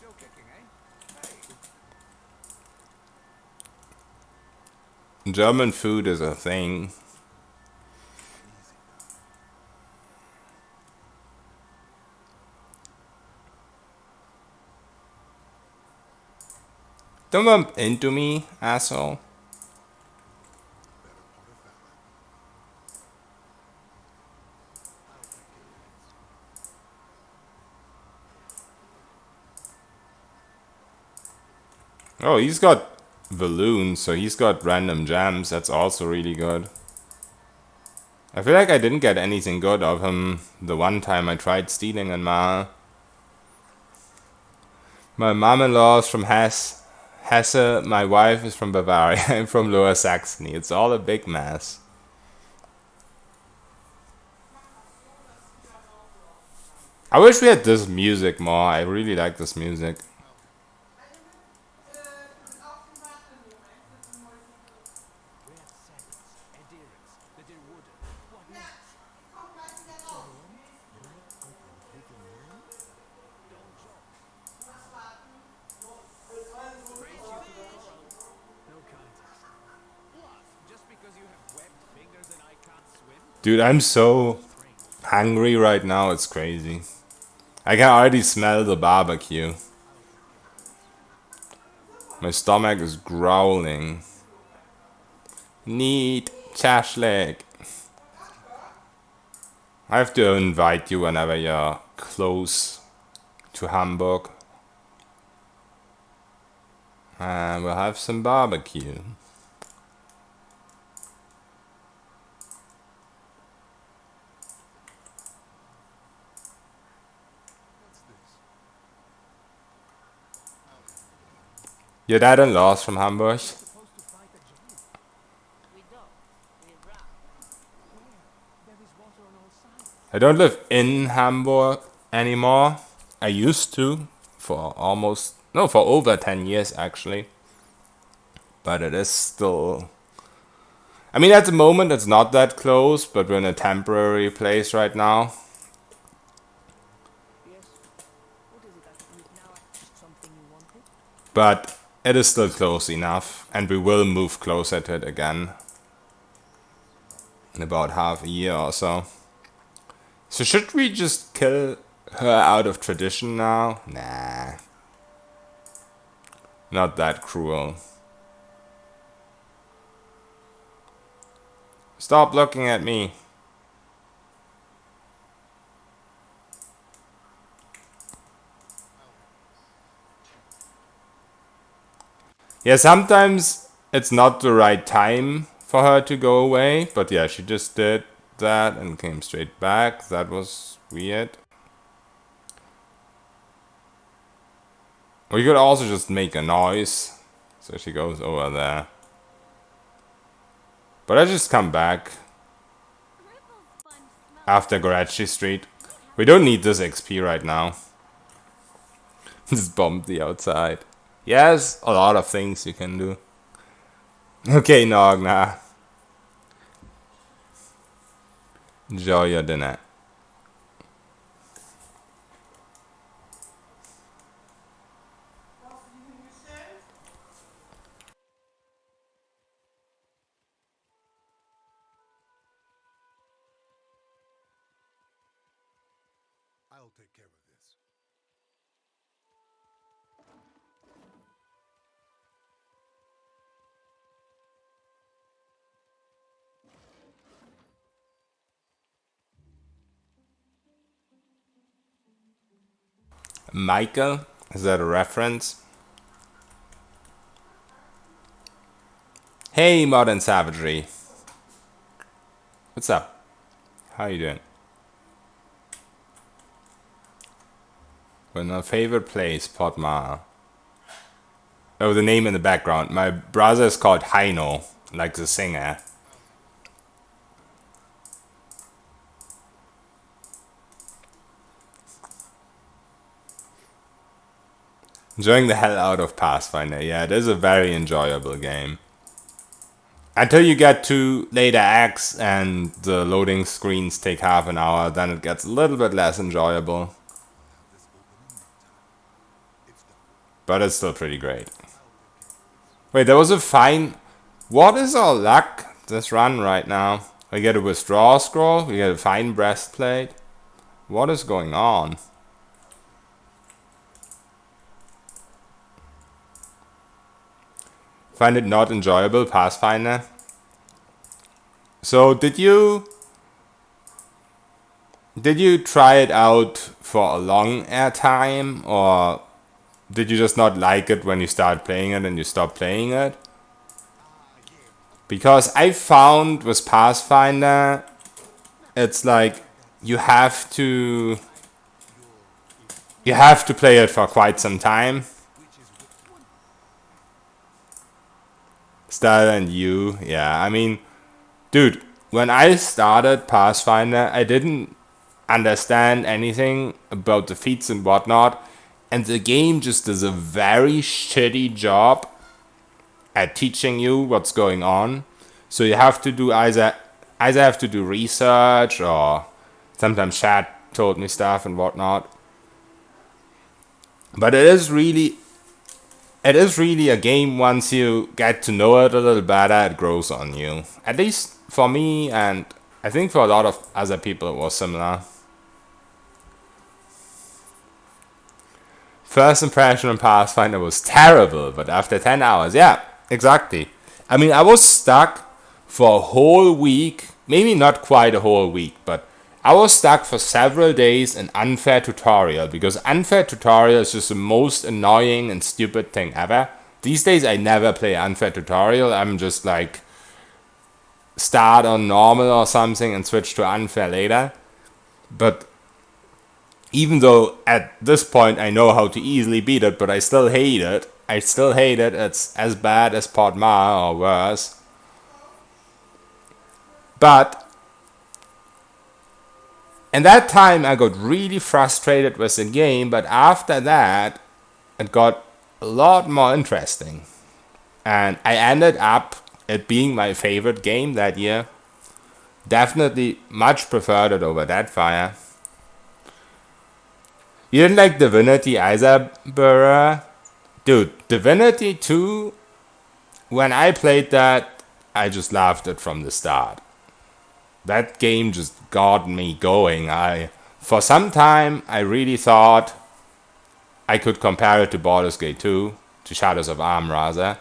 German food is a thing. Don't bump into me, asshole. Oh, he's got balloons, so he's got random gems. That's also really good. I feel like I didn't get anything good of him the one time I tried stealing in Maha. My mom-in-law is from Hesse. My wife is from Bavaria. I'm from Lower Saxony. It's all a big mess. I wish we had this music more. I really like this music. Dude, I'm so hungry right now, it's crazy. I can already smell the barbecue. My stomach is growling. Need Chashlik. I have to invite you whenever you're close to Hamburg. And we'll have some barbecue. Your dad-in-law's from Hamburg. I don't live in Hamburg anymore. I used to for over 10 years actually. But it is still... I mean, at the moment it's not that close, but we're in a temporary place right now. But it is still close enough, and we will move closer to it again in about half a year or so. So should we just kill her out of tradition now? Nah. Not that cruel. Stop looking at me. Yeah, sometimes it's not the right time for her to go away. But yeah, she just did that and came straight back. That was weird. Or you could also just make a noise. So she goes over there. But I just come back after Gorachi Street. We don't need this XP right now. Just bomb the outside. Yes, a lot of things you can do. Okay, Nogna. Enjoy your dinner. I'll take care of this. Michael? Is that a reference? Hey, Modern Savagery. What's up? How you doing? Well, my favorite place, Potmar. Oh, the name in the background. My brother is called Heino, like the singer. Enjoying the hell out of Pathfinder. Yeah, it is a very enjoyable game. Until you get to later acts and the loading screens take half an hour, then it gets a little bit less enjoyable. But it's still pretty great. Wait, there was a fine... What is our luck this run right now? We get a withdraw scroll, we get a fine breastplate. What is going on? Find it not enjoyable, Pathfinder? So, did you try it out for a long airtime, or did you just not like it when you started playing it and you stopped playing it? Because I found with Pathfinder, it's like you have to play it for quite some time. Style and you, yeah, I mean, dude, when I started Pathfinder, I didn't understand anything about the feats and whatnot, and the game just does a very shitty job at teaching you what's going on. So you have to do either have to do research, or sometimes chat told me stuff and whatnot. But it is really a game. Once you get to know it a little better, it grows on you. At least for me, and I think for a lot of other people it was similar. First impression on Pathfinder was terrible, but after 10 hours, yeah, exactly. I mean, I was stuck for a whole week, maybe not quite a whole week, but I was stuck for several days in unfair tutorial, because unfair tutorial is just the most annoying and stupid thing ever. These days I never play unfair tutorial. I'm just like start on normal or something and switch to unfair later. But even though at this point I know how to easily beat it, but I still hate it. It's as bad as Podmar or worse. But in that time I got really frustrated with the game, but after that it got a lot more interesting. And I ended up it being my favorite game that year. Definitely much preferred it over Deadfire. You didn't like Divinity either, Burra? Dude, Divinity 2, when I played that, I just loved it from the start. That game just got me going. For some time, I really thought I could compare it to Baldur's Gate 2, to Shadows of Arm rather.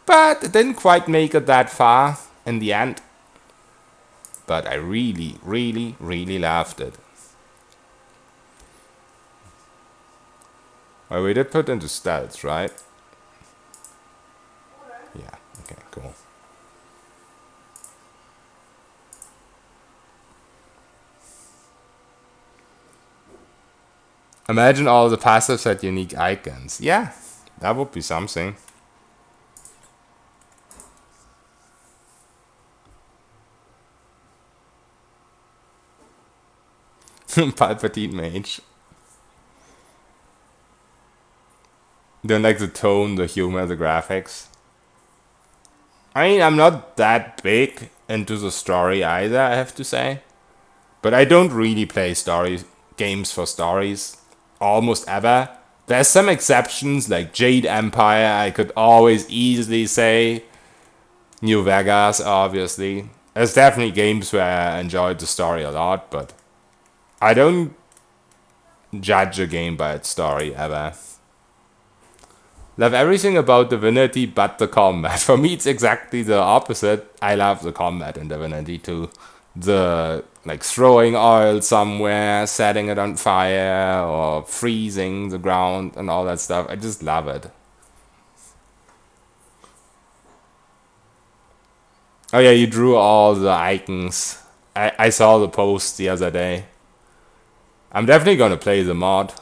But it didn't quite make it that far in the end. But I really, really, really loved it. Well, we did put into stealth, right? Yeah, okay, cool. Imagine all the passives had unique icons. Yeah, that would be something. Palpatine Mage. Don't like the tone, the humor, the graphics. I mean, I'm not that big into the story either, I have to say. But I don't really play games for stories almost ever. There's some exceptions like Jade Empire, I could always easily say. New Vegas, obviously. There's definitely games where I enjoyed the story a lot, but I don't judge a game by its story ever. Love everything about Divinity but the combat. For me, it's exactly the opposite. I love the combat in Divinity too. The like throwing oil somewhere, setting it on fire, or freezing the ground and all that stuff. I just love it. Oh yeah, you drew all the icons. I saw the post the other day. I'm definitely gonna play the mod.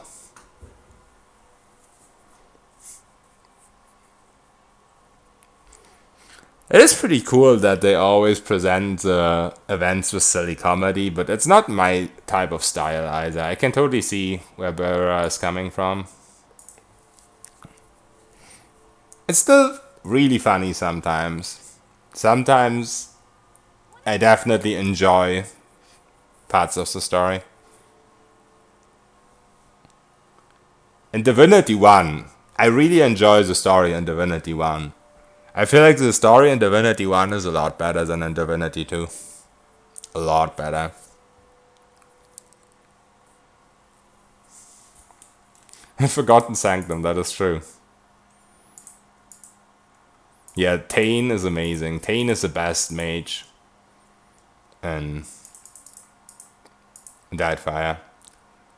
It is pretty cool that they always present events with silly comedy, but it's not my type of style either. I can totally see where Burra is coming from. It's still really funny sometimes. Sometimes I definitely enjoy parts of the story. In Divinity 1, I really enjoy the story in Divinity 1. I feel like the story in Divinity 1 is a lot better than in Divinity 2. A lot better. Forgotten Sanctum, that is true. Yeah, Tane is amazing. Tane is the best mage in Deadfire.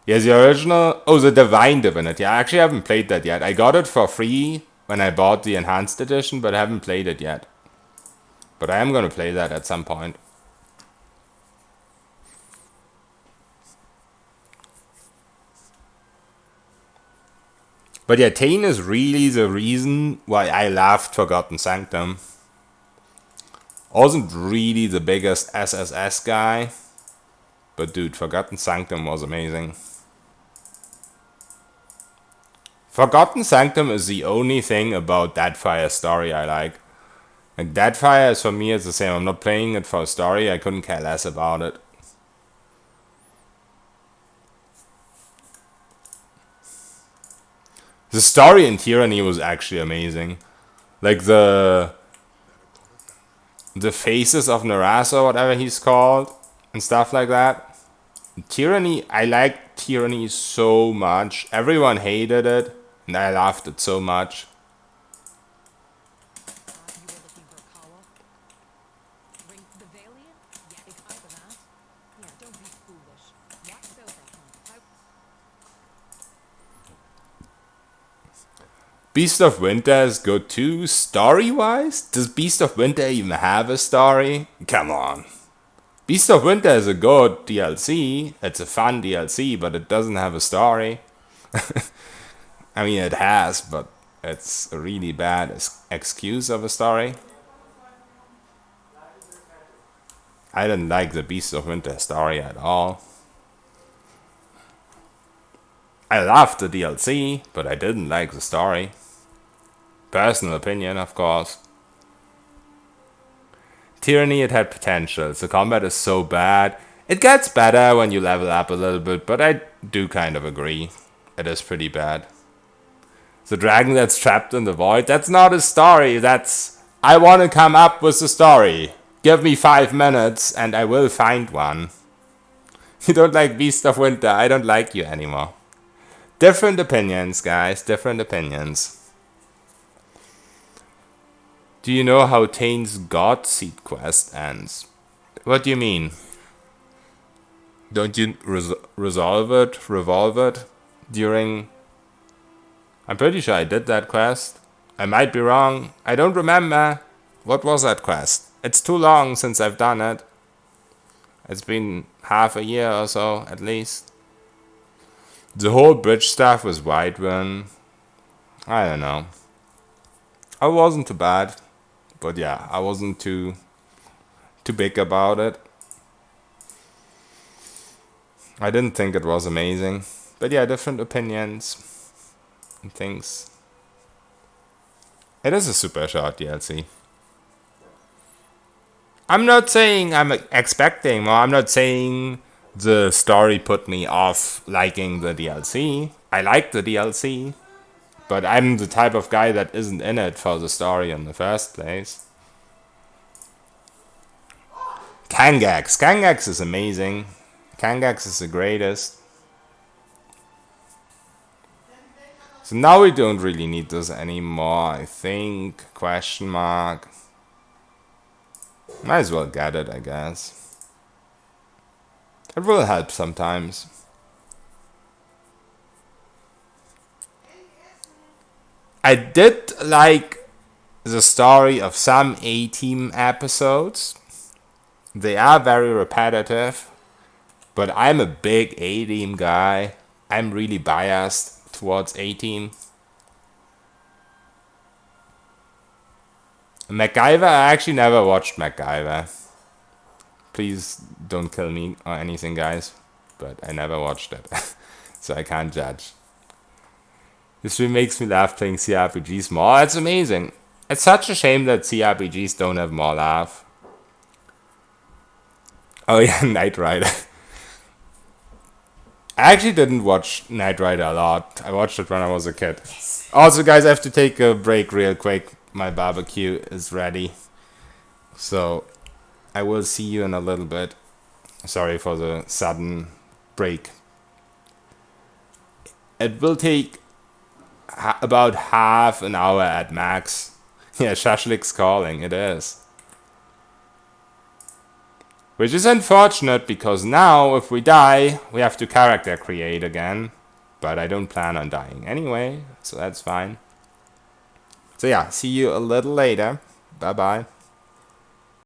Yes, the original... Oh, the Divine Divinity. I actually haven't played that yet. I got it for free when I bought the Enhanced Edition, but I haven't played it yet. But I am going to play that at some point. But yeah, Tane is really the reason why I loved Forgotten Sanctum. I wasn't really the biggest SSS guy, but dude, Forgotten Sanctum was amazing. Forgotten Sanctum is the only thing about Deadfire's story I like. Like, Deadfire is for me, it's the same. I'm not playing it for a story, I couldn't care less about it. The story in Tyranny was actually amazing. Like the faces of Naras or whatever he's called and stuff like that. Tyranny, I liked Tyranny so much. Everyone hated it, and I loved it so much. Beast of Winter is good too, story-wise? Does Beast of Winter even have a story? Come on. Beast of Winter is a good DLC. It's a fun DLC, but it doesn't have a story. I mean, it has, but it's a really bad excuse of a story. I didn't like the Beast of Winter story at all. I loved the DLC, but I didn't like the story. Personal opinion, of course. Tyranny, it had potential. The combat is so bad. It gets better when you level up a little bit, but I do kind of agree. It is pretty bad. The dragon that's trapped in the void, that's not a story. That's... I want to come up with a story. Give me 5 minutes and I will find one. You don't like Beast of Winter, I don't like you anymore. Different opinions, guys, different opinions. Do you know how Tane's God Seed quest ends? What do you mean? Don't you revolve it during... I'm pretty sure I did that quest. I might be wrong. I don't remember. What was that quest? It's too long since I've done it. It's been half a year or so, at least. The whole bridge stuff was Whiterun. I don't know. I wasn't too bad. But yeah, I wasn't too big about it. I didn't think it was amazing. But yeah, different opinions and things. It is a super short DLC. I'm not saying I'm expecting more. I'm not saying the story put me off liking the DLC. I like the DLC. But I'm the type of guy that isn't in it for the story in the first place. Kangax. Kangax is amazing. Kangax is the greatest. So now we don't really need this anymore, I think. Question mark. Might as well get it, I guess. It will help sometimes. I did like the story of some A-Team episodes. They are very repetitive, but I'm a big A-Team guy. I'm really biased towards A-Team. MacGyver, I actually never watched MacGyver. Please don't kill me or anything, guys. But I never watched it, so I can't judge. This really makes me laugh playing CRPGs more. It's amazing. It's such a shame that CRPGs don't have more laugh. Oh yeah, Knight Rider. I actually didn't watch Knight Rider a lot. I watched it when I was a kid. Also, guys, I have to take a break real quick. My barbecue is ready. So, I will see you in a little bit. Sorry for the sudden break. It will take about half an hour at max. Yeah, Shashlik's calling, it is. Which is unfortunate because now, if we die, we have to character create again. But I don't plan on dying anyway, so that's fine. So yeah, see you a little later. Bye bye.